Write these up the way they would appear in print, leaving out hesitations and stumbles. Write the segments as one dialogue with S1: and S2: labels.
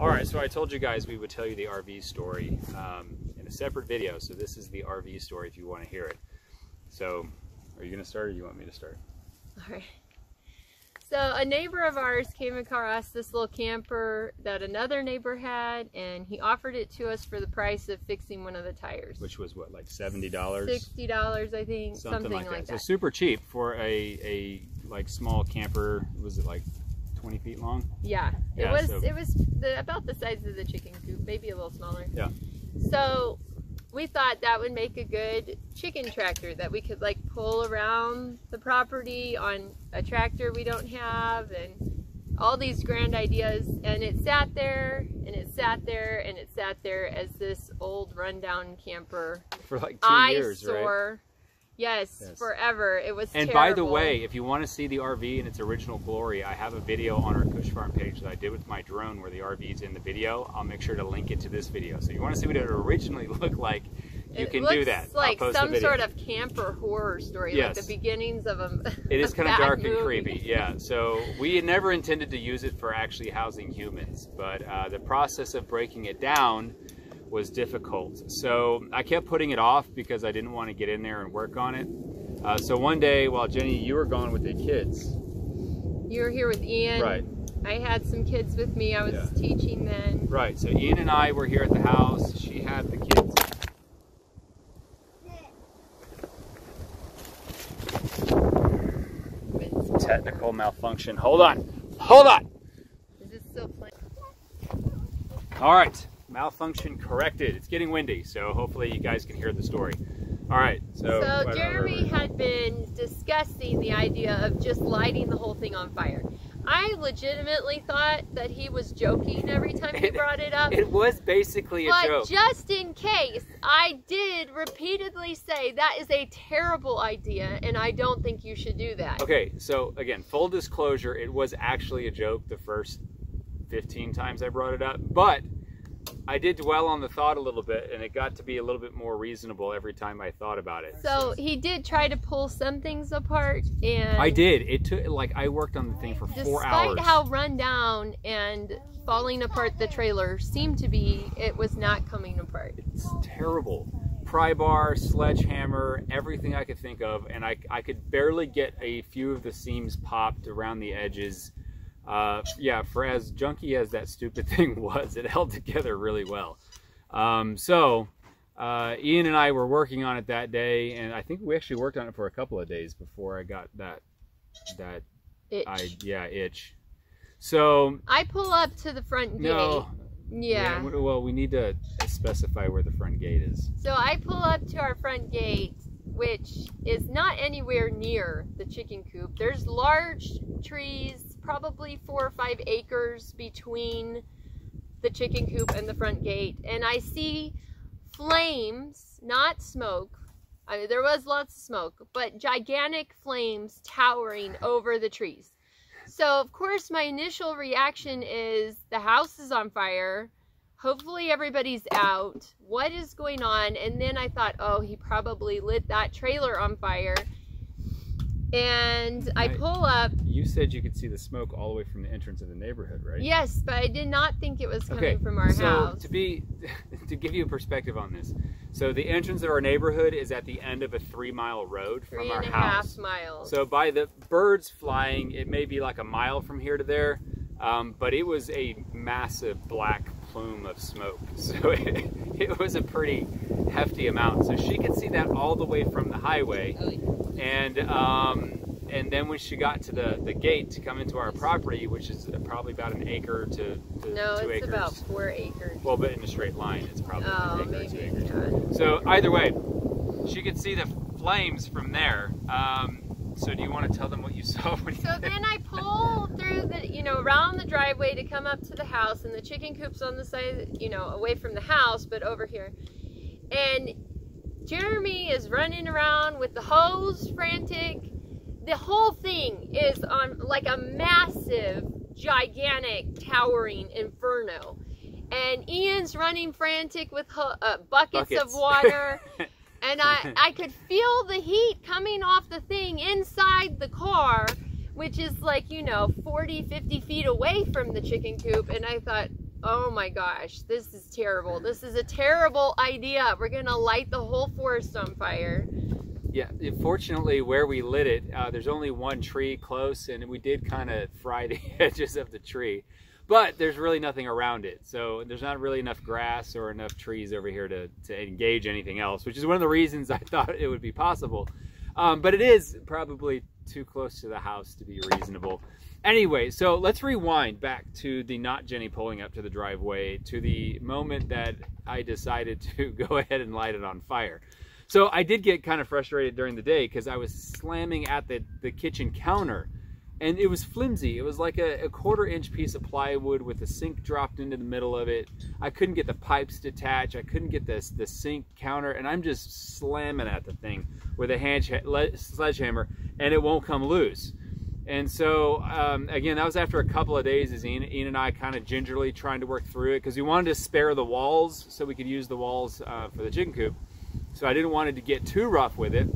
S1: All right, so I told you guys we would tell you the RV story in a separate video. So this is the RV story if you want to hear it. So are you going to start or do you want me to start?
S2: All right. So a neighbor of ours came across this little camper that another neighbor had, and he offered it to us for the price of fixing one of the tires.
S1: Which was what, like $70?
S2: $60, I think. Something like that.
S1: So super cheap for a like small camper. Was it like 20 feet long?
S2: Yeah, it was about the size of the chicken coop, maybe a little smaller.
S1: Yeah.
S2: So we thought that would make a good chicken tractor that we could like pull around the property on a tractor we don't have, and all these grand ideas. And it sat there and it sat there and it sat there as this old rundown camper
S1: for like 2 years, right?
S2: Yes, forever. It was
S1: terrible. By the way, if you want to see the RV in its original glory, I have a video on our Kusch Farm page that I did with my drone where the RV is in the video. I'll make sure to link it to this video. So you want to see what it originally looked like, you can do that.
S2: It's like some sort of camper horror story, like the beginnings of a
S1: It is kind of dark and creepy, yeah. So we had never intended to use it for actually housing humans, but the process of breaking it down was difficult. So I kept putting it off because I didn't want to get in there and work on it. So one day while Jenny, you were gone with the kids.
S2: You were here with Ian.
S1: Right.
S2: I had some kids with me. I was teaching then.
S1: Right. So Ian and I were here at the house. She had the kids. Technical malfunction. Hold on. Hold on.
S2: Is it still playing?
S1: All right. Malfunction corrected. It's getting windy, so hopefully you guys can hear the story. All right, so
S2: Jeromy had been discussing the idea of just lighting the whole thing on fire. I legitimately thought that he was joking every time he brought it up.
S1: It was basically a joke. But
S2: just in case, I did repeatedly say that is a terrible idea and I don't think you should do that.
S1: Okay, so again, full disclosure, it was actually a joke the first 15 times I brought it up, but I did dwell on the thought a little bit, and it got to be a little bit more reasonable every time I thought about it.
S2: So he did try to pull some things apart, and
S1: I did. It took, like, I worked on the thing for 4 hours.
S2: Despite how run down and falling apart the trailer seemed to be, it was not coming apart.
S1: It's terrible. Pry bar, sledgehammer, everything I could think of, and I could barely get a few of the seams popped around the edges. Yeah, for as junky as that stupid thing was, it held together really well. So Ian and I were working on it that day, and I think we actually worked on it for a couple of days before I got that itch. Itch. So
S2: I pull up to the front gate. Yeah.
S1: Well, we need to specify where the front gate is.
S2: So I pull up to our front gate, which is not anywhere near the chicken coop. There's large trees, probably 4 or 5 acres between the chicken coop and the front gate, and I see flames, not smoke. I mean, there was lots of smoke, but gigantic flames towering over the trees. So of course my initial reaction is the house is on fire. Hopefully everybody's out. What is going on? And then I thought, oh, he probably lit that trailer on fire. And I pull up.
S1: You said you could see the smoke all the way from the entrance of the neighborhood, right?
S2: Yes, but I did not think it was coming from our house.
S1: To give you a perspective on this, so the entrance of our neighborhood is at the end of a 3-mile road from our house.
S2: 3.5 miles.
S1: So by the birds flying, it may be like a mile from here to there, but it was a massive black plume of smoke. So it was a pretty hefty amount. So she could see that all the way from the highway. And then when she got to the gate to come into our property, which is probably about an acre to 2 acres.
S2: It's about 4 acres.
S1: Well, but in a straight line, it's probably an acre, 2 acres.
S2: Yeah.
S1: So either way, she could see the flames from there. So do you want to tell them what you saw?
S2: So then I pull through the, around the driveway to come up to the house, and the chicken coop's on the side, away from the house, but over here. And Jeromy is running around with the hose, frantic. The whole thing is on like a massive, gigantic, towering inferno. And Ian's running frantic with buckets of water. And I could feel the heat coming off the thing inside the car, which is like, 40, 50 feet away from the chicken coop. And I thought, Oh my gosh, this is terrible. This is a terrible idea. We're gonna light the whole forest on fire.
S1: Yeah, fortunately where we lit it, there's only one tree close, and we did kind of fry the edges of the tree. But there's really nothing around it. So there's not really enough grass or enough trees over here to engage anything else, which is one of the reasons I thought it would be possible. But it is probably too close to the house to be reasonable. Anyway, so let's rewind back to the not Jenny pulling up to the driveway, to the moment that I decided to go ahead and light it on fire. So I did get kind of frustrated during the day because I was slamming at the kitchen counter, and it was flimsy. It was like a 1/4 inch piece of plywood with the sink dropped into the middle of it. I couldn't get the pipes detached. I couldn't get the sink counter, and I'm just slamming at the thing with a sledgehammer, and it won't come loose. And so, again, that was after a couple of days as Ian and I kind of gingerly trying to work through it, because we wanted to spare the walls so we could use the walls for the chicken coop. So I didn't want it to get too rough with it.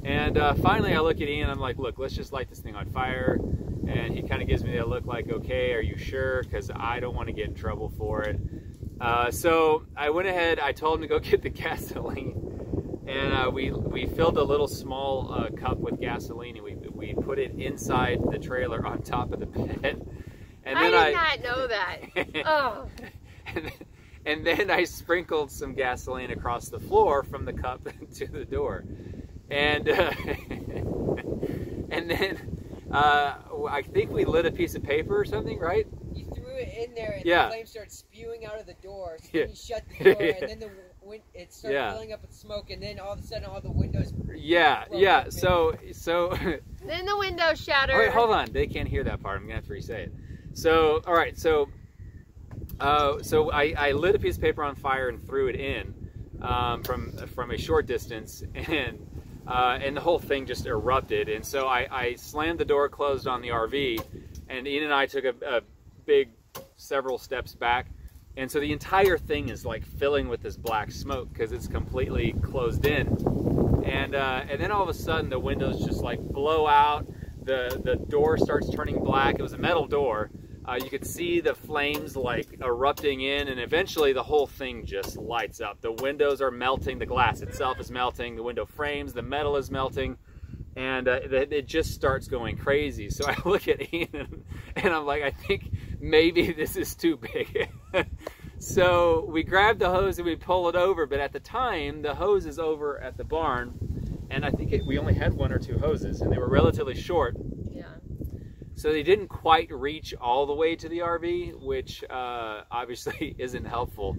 S1: And finally I look at Ian, I'm like, look, let's just light this thing on fire. And he kind of gives me that look like, okay, are you sure? Because I don't want to get in trouble for it. So I went ahead, I told him to go get the gasoline. And we filled a little small cup with gasoline, and we put it inside the trailer on top of the bed. And then
S2: I did not know that. Oh.
S1: And then I sprinkled some gasoline across the floor from the cup to the door. And and then I think we lit a piece of paper or something, right?
S3: You threw it in there, and
S1: yeah.
S3: the flame started spewing out of the door. So
S1: yeah.
S3: then you shut the door,
S1: yeah.
S3: and then it started
S1: yeah.
S3: filling up with smoke, and then all of a sudden all the windows.
S1: Yeah. So.
S2: Then the window shattered.
S1: Oh, wait, hold on. They can't hear that part. I'm gonna have to re-say it. So, all right. So I lit a piece of paper on fire and threw it in from a short distance, and the whole thing just erupted. And so I slammed the door closed on the RV, and Ian and I took a big several steps back. And so the entire thing is like filling with this black smoke because it's completely closed in. And then all of a sudden the windows just like blow out. The door starts turning black. It was a metal door. You could see the flames like erupting in, and eventually the whole thing just lights up. The windows are melting. The glass itself is melting. The window frames, the metal is melting. And it just starts going crazy. So I look at Ian and I'm like, I think maybe this is too big. So we grab the hose and we pull it over. But at the time, the hose is over at the barn. And I think we only had 1 or 2 hoses, and they were relatively short.
S2: Yeah.
S1: So they didn't quite reach all the way to the RV, which obviously isn't helpful.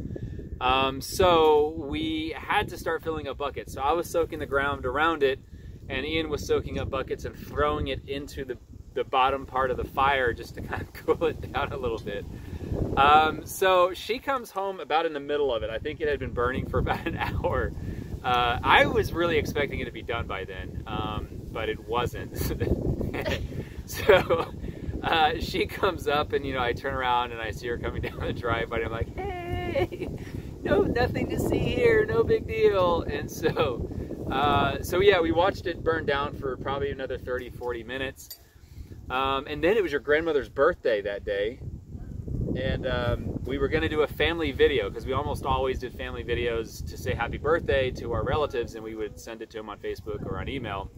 S1: So we had to start filling up buckets. So I was soaking the ground around it, and Ian was soaking up buckets and throwing it into the bottom part of the fire just to kind of cool it down a little bit. So she comes home about in the middle of it. I think it had been burning for about an hour. I was really expecting it to be done by then, but it wasn't. So she comes up, and I turn around and I see her coming down the driveway, and I'm like, hey, no, nothing to see here, no big deal. And so yeah, we watched it burn down for probably another 30-40 minutes. And then it was your grandmother's birthday that day. And we were going to do a family video, because we almost always did family videos to say happy birthday to our relatives, and we would send it to them on Facebook or on email.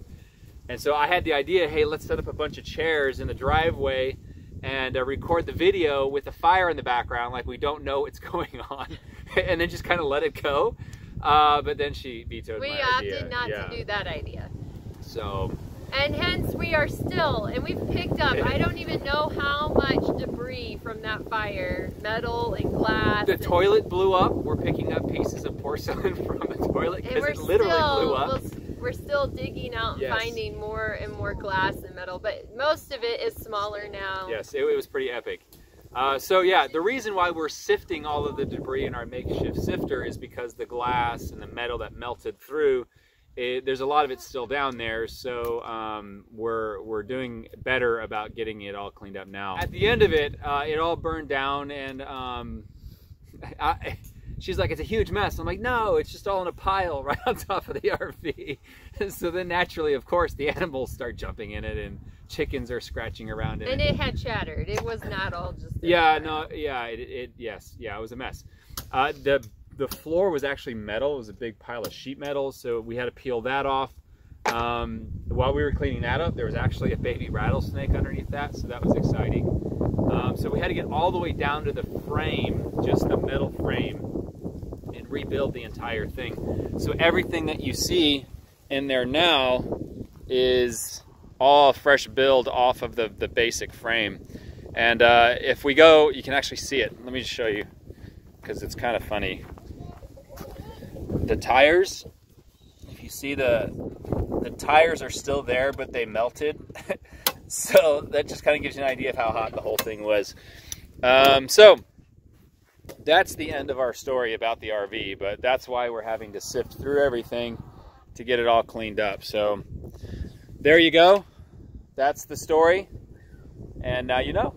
S1: And so I had the idea, hey, let's set up a bunch of chairs in the driveway and record the video with the fire in the background like we don't know what's going on, and then just kind of let it go. But then she vetoed my idea.
S2: We opted not to do that idea.
S1: So...
S2: And hence we are still, and we've picked up, I don't even know how much debris from that fire, metal and glass.
S1: The toilet blew up. We're picking up pieces of porcelain from the toilet because it literally blew up.
S2: We're still digging out and finding more and more glass and metal, but most of it is smaller now.
S1: Yes, it was pretty epic. So yeah, the reason why we're sifting all of the debris in our makeshift sifter is because the glass and the metal that melted through, there's a lot of it still down there, so we're doing better about getting it all cleaned up now. At the end of it, it all burned down, and she's like, it's a huge mess. I'm like, no, it's just all in a pile right on top of the RV. So then naturally, of course, the animals start jumping in it and chickens are scratching around in it.
S2: And it had shattered. It was not all just.
S1: Yeah, no, yeah, it was a mess. The floor was actually metal. It was a big pile of sheet metal, so we had to peel that off. While we were cleaning that up, there was actually a baby rattlesnake underneath that, so that was exciting. So we had to get all the way down to the frame, just the metal frame, and rebuild the entire thing. So everything that you see in there now is all fresh build off of the basic frame. And if we go, you can actually see it. Let me just show you, because it's kind of funny. The tires, if you see the tires are still there, but they melted. So that just kind of gives you an idea of how hot the whole thing was. So that's the end of our story about the RV, but that's why we're having to sift through everything to get it all cleaned up. So there you go. That's the story. And now you know.